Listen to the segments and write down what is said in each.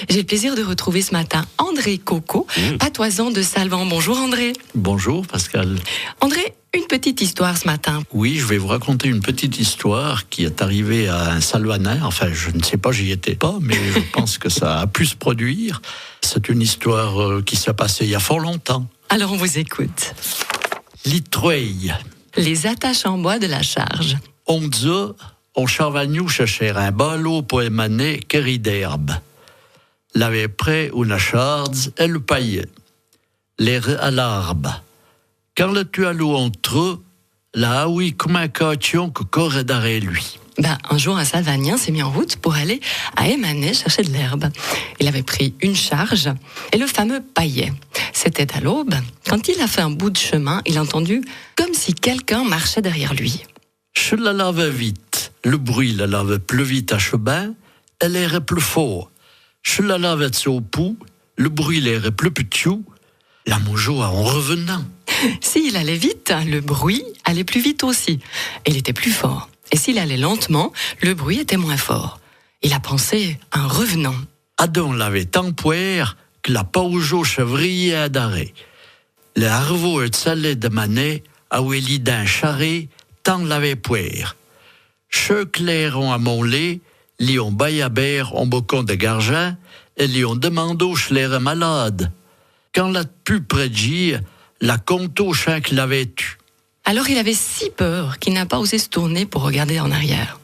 J'ai le plaisir de retrouver ce matin André Coco, patoisant de Salvan. Bonjour André. Bonjour Pascal. André, une petite histoire ce matin. Oui, je vais vous raconter une petite histoire qui est arrivée à un Salvanais. Enfin, je ne sais pas, j'y étais pas, mais je pense que ça a pu se produire. C'est une histoire qui s'est passée il y a fort longtemps. Alors on vous écoute. Litrueil. Les attaches en bois de la charge. On charvagnou chercher un ballot pour émaner querie d'herbe. L'avait près une charge et le paillait. L'air à l'arbre. Quand le tualou entre, la haoui comme un caution que corps d'arrêt lui. Un jour, un Salvanien s'est mis en route pour aller à Émané chercher de l'herbe. Il avait pris une charge et le fameux paillet. C'était à l'aube. Quand il a fait un bout de chemin, il a entendu comme si quelqu'un marchait derrière lui. Je la lave vite. Le bruit la lave plus vite à chemin, elle est plus fort. Je la lave au pouls, le bruit l'air plus petit. La moujoua en revenant. S'il allait vite, le bruit allait plus vite aussi. Il était plus fort. Et s'il allait lentement, le bruit était moins fort. Il a pensé un revenant. Adam l'avait tant poire que la paujo chevrier à d'arrêt. Le harveau et salé de manet, à où il d'un charré, tant l'avait poire. Che clairon à mon lait, li ont baillabert en bocon de gargin, et li ont demandé l'air malade. Quand la pu prédire, la conto chaque l'avait tu. Alors il avait si peur qu'il n'a pas osé se tourner pour regarder en arrière.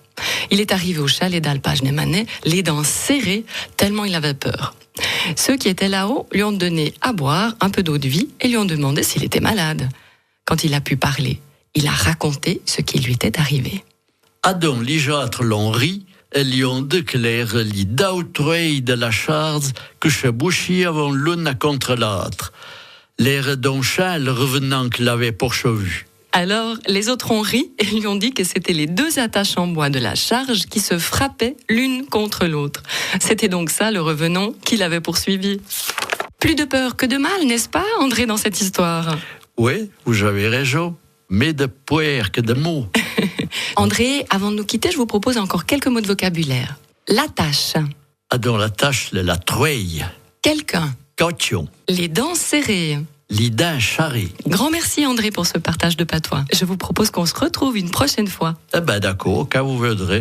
Il est arrivé au chalet d'alpage d'Émané, les dents serrées, tellement il avait peur. Ceux qui étaient là-haut lui ont donné à boire un peu d'eau de vie et lui ont demandé s'il était malade. Quand il a pu parler, il a raconté ce qui lui était arrivé. Adam lijâtre l'on rit, et lui ont déclaré li d'autreuil de la charge que che bouchit avant l'une contre l'autre. L'air d'un chat, le revenant qu'il avait poursuivi. Alors, les autres ont ri et lui ont dit que c'était les deux attaches en bois de la charge qui se frappaient l'une contre l'autre. C'était donc ça, le revenant, qui l'avait poursuivi. Plus de peur que de mal, n'est-ce pas, André, dans cette histoire? Oui, vous avez raison, mais de poire que de mots. André, avant de nous quitter, je vous propose encore quelques mots de vocabulaire. L'attache. Adam la tâche, la trueille. Quelqu'un. Caution. Les dents serrées. L'idin charré. Grand merci André pour ce partage de patois. Je vous propose qu'on se retrouve une prochaine fois. D'accord, quand vous voudrez.